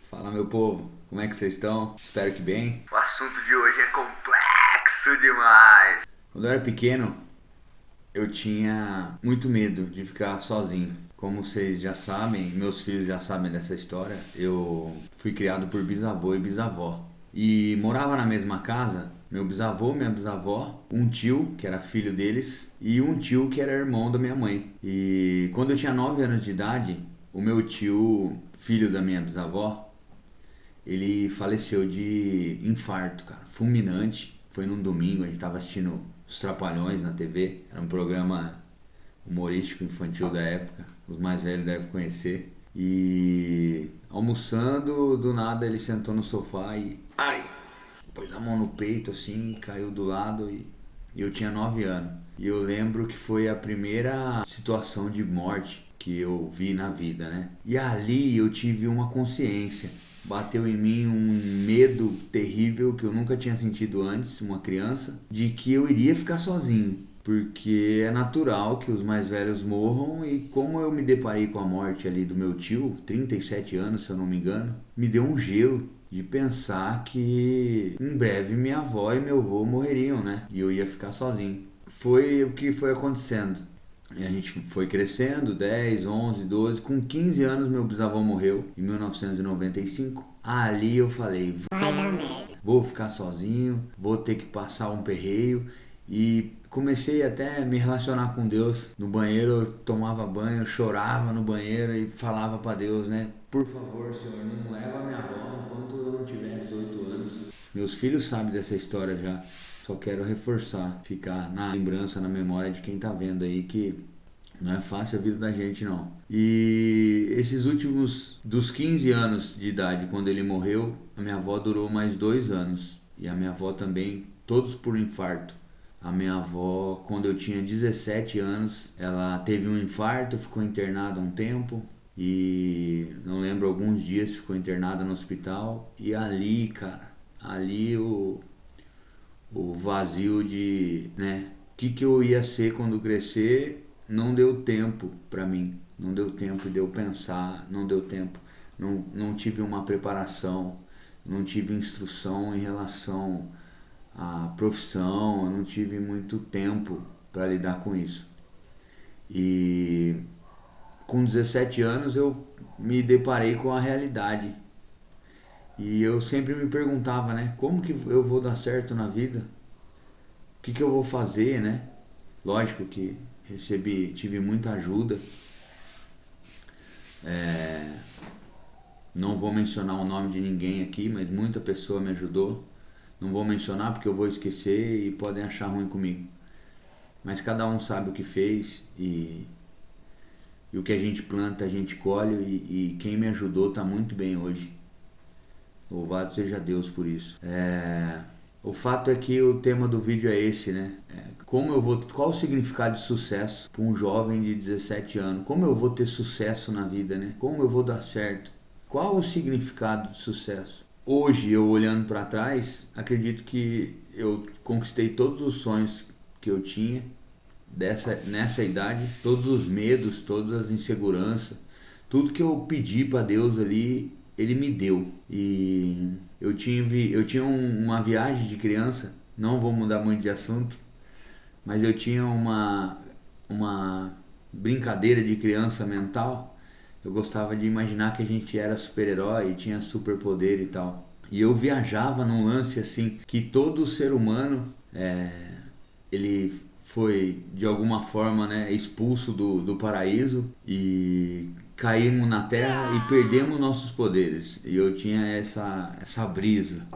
Fala, meu povo, como é que vocês estão? Espero que bem. O assunto de hoje é complexo demais. Quando eu era pequeno, eu tinha muito medo de ficar sozinho. Como vocês já sabem, meus filhos já sabem dessa história, eu fui criado por bisavô e bisavó. E morava na mesma casa, meu bisavô, minha bisavó, um tio, que era filho deles, e um tio que era irmão da minha mãe. E quando eu tinha 9 anos de idade, o meu tio, filho da minha bisavó, ele faleceu de infarto, cara, fulminante. Foi num domingo, a gente tava assistindo Os Trapalhões na TV. Era um programa humorístico infantil da época. Os mais velhos devem conhecer. E almoçando, do nada ele sentou no sofá e... Ai! Pôs a mão no peito assim, caiu do lado e eu tinha 9 anos. E eu lembro que foi a primeira situação de morte que eu vi na vida, né? E ali eu tive uma consciência. Bateu em mim um medo terrível que eu nunca tinha sentido antes, uma criança, de que eu iria ficar sozinho. Porque é natural que os mais velhos morram e como eu me deparei com a morte ali do meu tio, 37 anos se eu não me engano, me deu um gelo de pensar que em breve minha avó e meu avô morreriam, né? E eu ia ficar sozinho. Foi o que foi acontecendo. E a gente foi crescendo, 10, 11, 12, com 15 anos meu bisavô morreu, em 1995. Ali eu falei, vai dar merda. Vou ficar sozinho, vou ter que passar um perreio. E comecei até a me relacionar com Deus. No banheiro eu tomava banho, chorava no banheiro e falava para Deus, né? Por favor, Senhor, não leva minha avó enquanto eu não tiver 18 anos. Meus filhos sabem dessa história já. Só quero reforçar, ficar na lembrança, na memória de quem tá vendo aí que não é fácil a vida da gente não. E esses últimos, dos 15 anos de idade, quando ele morreu, a minha avó durou mais 2 anos. E a minha avó também, todos por infarto. A minha avó, quando eu tinha 17 anos, ela teve um infarto, ficou internada um tempo. E não lembro, alguns dias ficou internada no hospital. E ali, cara, ali o vazio de, né, o que eu ia ser quando crescer, não deu tempo pra mim, não deu tempo de eu pensar, não deu tempo, não tive uma preparação, não tive instrução em relação à profissão, eu não tive muito tempo para lidar com isso. E com 17 anos eu me deparei com a realidade. E eu sempre me perguntava, né, como que eu vou dar certo na vida? O que eu vou fazer, né? Lógico que tive muita ajuda. Não vou mencionar o nome de ninguém aqui, mas muita pessoa me ajudou. Não vou mencionar porque eu vou esquecer e podem achar ruim comigo. Mas cada um sabe o que fez e o que a gente planta a gente colhe e quem me ajudou está muito bem hoje. Louvado seja Deus por isso. O fato é que o tema do vídeo é esse, né? Qual o significado de sucesso para um jovem de 17 anos? Como eu vou ter sucesso na vida, né? Como eu vou dar certo? Qual o significado de sucesso? Hoje, eu olhando para trás, acredito que eu conquistei todos os sonhos que eu tinha nessa idade, todos os medos, todas as inseguranças, tudo que eu pedi para Deus ali, Ele me deu. E eu tinha uma viagem de criança, não vou mudar muito de assunto, mas eu tinha uma brincadeira de criança mental. Eu gostava de imaginar que a gente era super-herói e tinha superpoder e tal. E eu viajava num lance assim, que todo ser humano, ele foi de alguma forma, né, expulso do paraíso e caímos na terra e perdemos nossos poderes. E eu tinha essa brisa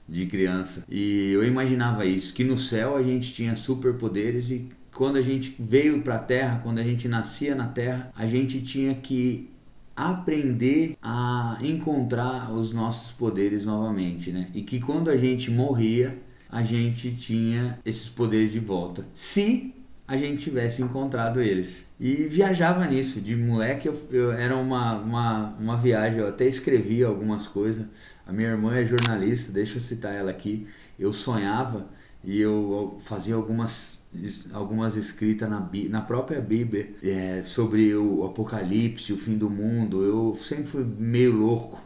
de criança. E eu imaginava isso, que no céu a gente tinha superpoderes e quando a gente veio para a terra, quando a gente nascia na terra, a gente tinha que aprender a encontrar os nossos poderes novamente, né? E que quando a gente morria, a gente tinha esses poderes de volta, se a gente tivesse encontrado eles. E viajava nisso, de moleque era uma viagem, eu até escrevia algumas coisas. A minha irmã é jornalista, deixa eu citar ela aqui. Eu sonhava e eu fazia algumas escritas na própria Bíblia, sobre o apocalipse, o fim do mundo. Eu sempre fui meio louco,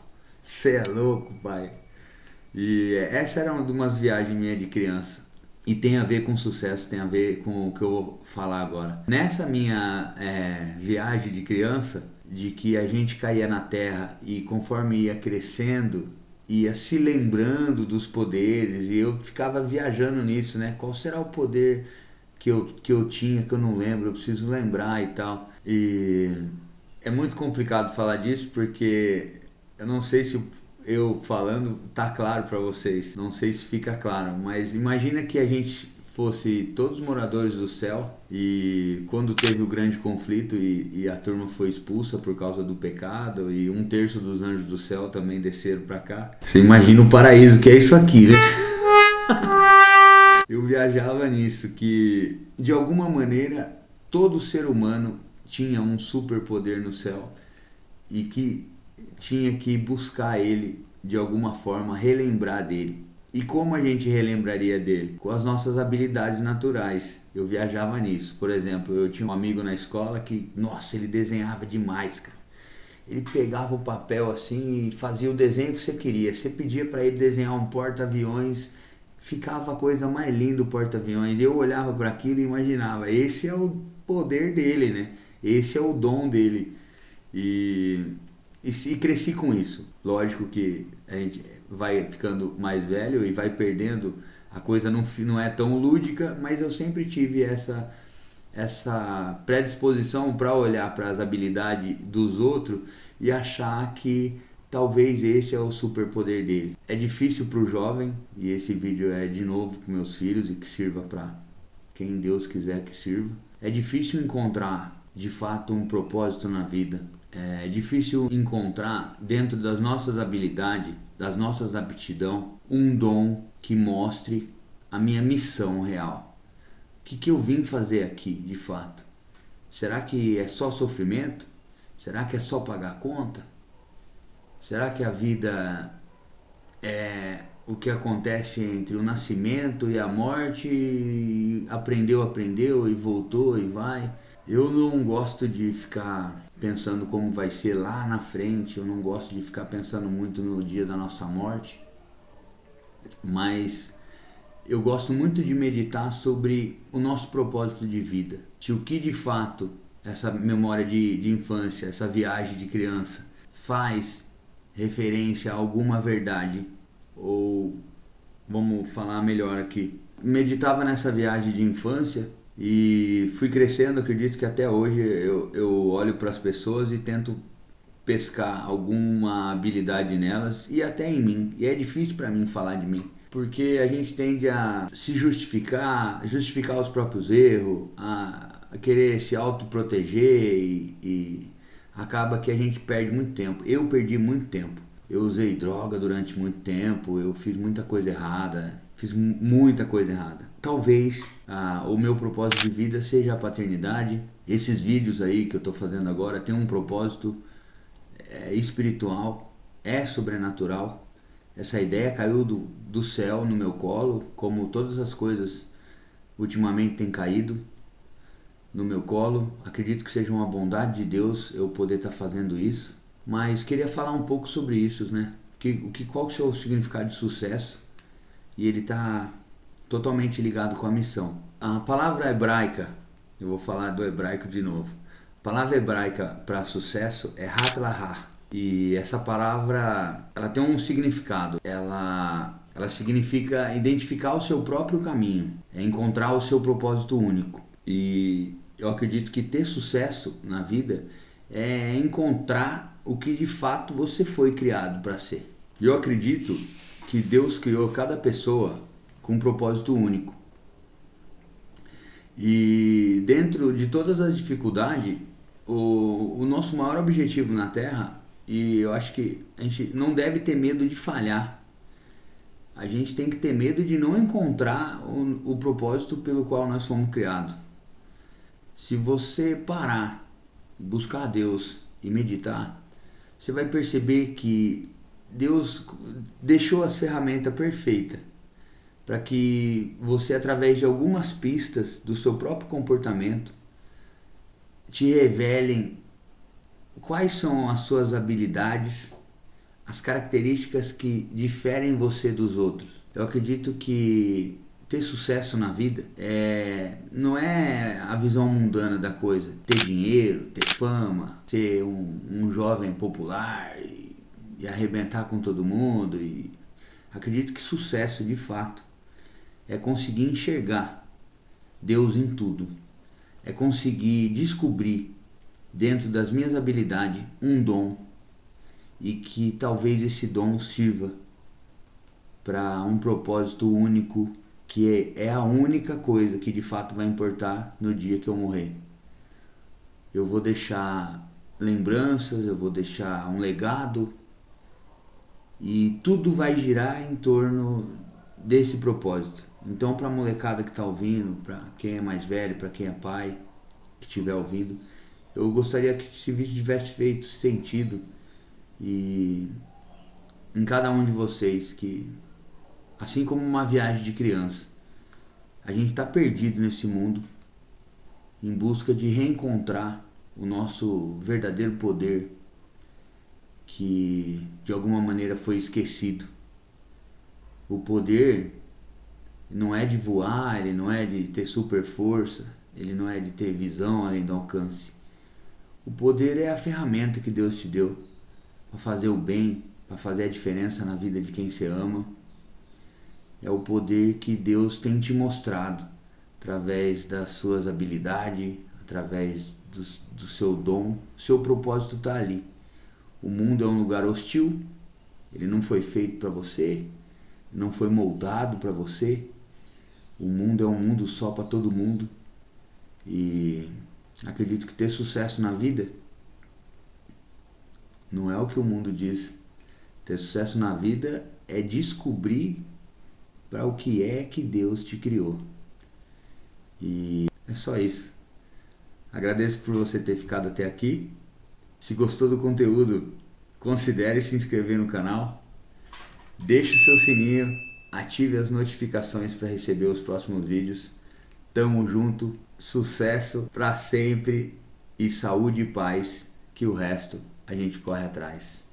Você é louco, pai. E essa era uma de umas viagens minhas de criança. E tem a ver com sucesso, tem a ver com o que eu vou falar agora. Nessa minha viagem de criança, de que a gente caía na terra e conforme ia crescendo, ia se lembrando dos poderes, e eu ficava viajando nisso, né? Qual será o poder que eu tinha, que eu não lembro, eu preciso lembrar e tal. E é muito complicado falar disso porque eu não sei se eu falando tá claro para vocês, não sei se fica claro, mas imagina que a gente fosse todos moradores do céu e quando teve o grande conflito e a turma foi expulsa por causa do pecado e 1/3 dos anjos do céu também desceram para cá. Você imagina o paraíso que é isso aqui, né? Eu viajava nisso, que de alguma maneira todo ser humano tinha um superpoder no céu e que tinha que buscar ele de alguma forma, relembrar dele. E como a gente relembraria dele? Com as nossas habilidades naturais. Eu viajava nisso. Por exemplo, eu tinha um amigo na escola que, nossa, ele desenhava demais, cara. Ele pegava o papel assim e fazia o desenho que você queria. Você pedia para ele desenhar um porta-aviões, ficava a coisa mais linda o porta-aviões. Eu olhava para aquilo e imaginava, esse é o poder dele, né? Esse é o dom dele. E cresci com isso. Lógico que a gente vai ficando mais velho e vai perdendo, a coisa não é tão lúdica, mas eu sempre tive essa predisposição para olhar para as habilidades dos outros e achar que talvez esse é o superpoder dele. É difícil para o jovem, e esse vídeo é de novo com meus filhos e que sirva para quem Deus quiser que sirva. É difícil encontrar de fato um propósito na vida. É difícil encontrar dentro das nossas habilidades, das nossas aptidões, um dom que mostre a minha missão real. O que eu vim fazer aqui, de fato? Será que é só sofrimento? Será que é só pagar conta? Será que a vida é o que acontece entre o nascimento e a morte? E aprendeu e voltou e vai? Eu não gosto de ficar pensando como vai ser lá na frente, eu não gosto de ficar pensando muito no dia da nossa morte, mas eu gosto muito de meditar sobre o nosso propósito de vida. Se o que de fato essa memória de infância, essa viagem de criança faz referência a alguma verdade, ou vamos falar melhor aqui, meditava nessa viagem de infância e fui crescendo. Acredito que até hoje eu olho para as pessoas e tento pescar alguma habilidade nelas e até em mim. E é difícil para mim falar de mim, porque a gente tende a se justificar os próprios erros, a querer se autoproteger e acaba que a gente perde muito tempo. Eu perdi muito tempo. Eu usei droga durante muito tempo, eu fiz muita coisa errada, Talvez o meu propósito de vida seja a paternidade. Esses vídeos aí que eu estou fazendo agora tem um propósito espiritual, é sobrenatural. Essa ideia caiu do céu no meu colo, como todas as coisas ultimamente têm caído no meu colo. Acredito que seja uma bondade de Deus eu poder estar fazendo isso. Mas queria falar um pouco sobre isso, né? Qual que é o significado de sucesso? E ele está totalmente ligado com a missão. A palavra hebraica, eu vou falar do hebraico de novo. A palavra hebraica para sucesso é hatlahah. E essa palavra, ela tem um significado. Ela significa identificar o seu próprio caminho, é encontrar o seu propósito único. E eu acredito que ter sucesso na vida é encontrar o que de fato você foi criado para ser. Eu acredito que Deus criou cada pessoa com um propósito único. E dentro de todas as dificuldades, o nosso maior objetivo na Terra, e eu acho que a gente não deve ter medo de falhar. A gente tem que ter medo de não encontrar o propósito pelo qual nós fomos criados. Se você parar, buscar a Deus e meditar, você vai perceber que Deus deixou as ferramentas perfeitas para que você, através de algumas pistas do seu próprio comportamento, te revelem quais são as suas habilidades, as características que diferem você dos outros. Eu acredito que ter sucesso na vida não é a visão mundana da coisa. Ter dinheiro, ter fama, ser um jovem popular e arrebentar com todo mundo. E acredito que sucesso de fato é conseguir enxergar Deus em tudo. É conseguir descobrir dentro das minhas habilidades um dom e que talvez esse dom sirva para um propósito único, que é a única coisa que de fato vai importar no dia que eu morrer. Eu vou deixar lembranças, eu vou deixar um legado e tudo vai girar em torno desse propósito. Então, para a molecada que está ouvindo, para quem é mais velho, para quem é pai, que estiver ouvindo, eu gostaria que esse vídeo tivesse feito sentido e em cada um de vocês, que assim como uma viagem de criança, a gente está perdido nesse mundo em busca de reencontrar o nosso verdadeiro poder que de alguma maneira foi esquecido. O poder não é de voar, ele não é de ter super força, ele não é de ter visão além do alcance. O poder é a ferramenta que Deus te deu para fazer o bem, para fazer a diferença na vida de quem você ama. É o poder que Deus tem te mostrado através das suas habilidades, através do seu dom. Seu propósito está ali. O mundo é um lugar hostil, ele não foi feito para você, não foi moldado para você. O mundo é um mundo só para todo mundo. E acredito que ter sucesso na vida não é o que o mundo diz. Ter sucesso na vida é descobrir para o que é que Deus te criou. E é só isso. Agradeço por você ter ficado até aqui. Se gostou do conteúdo, considere se inscrever no canal. Deixe o seu sininho, ative as notificações para receber os próximos vídeos. Tamo junto, sucesso para sempre e saúde e paz, que o resto a gente corre atrás.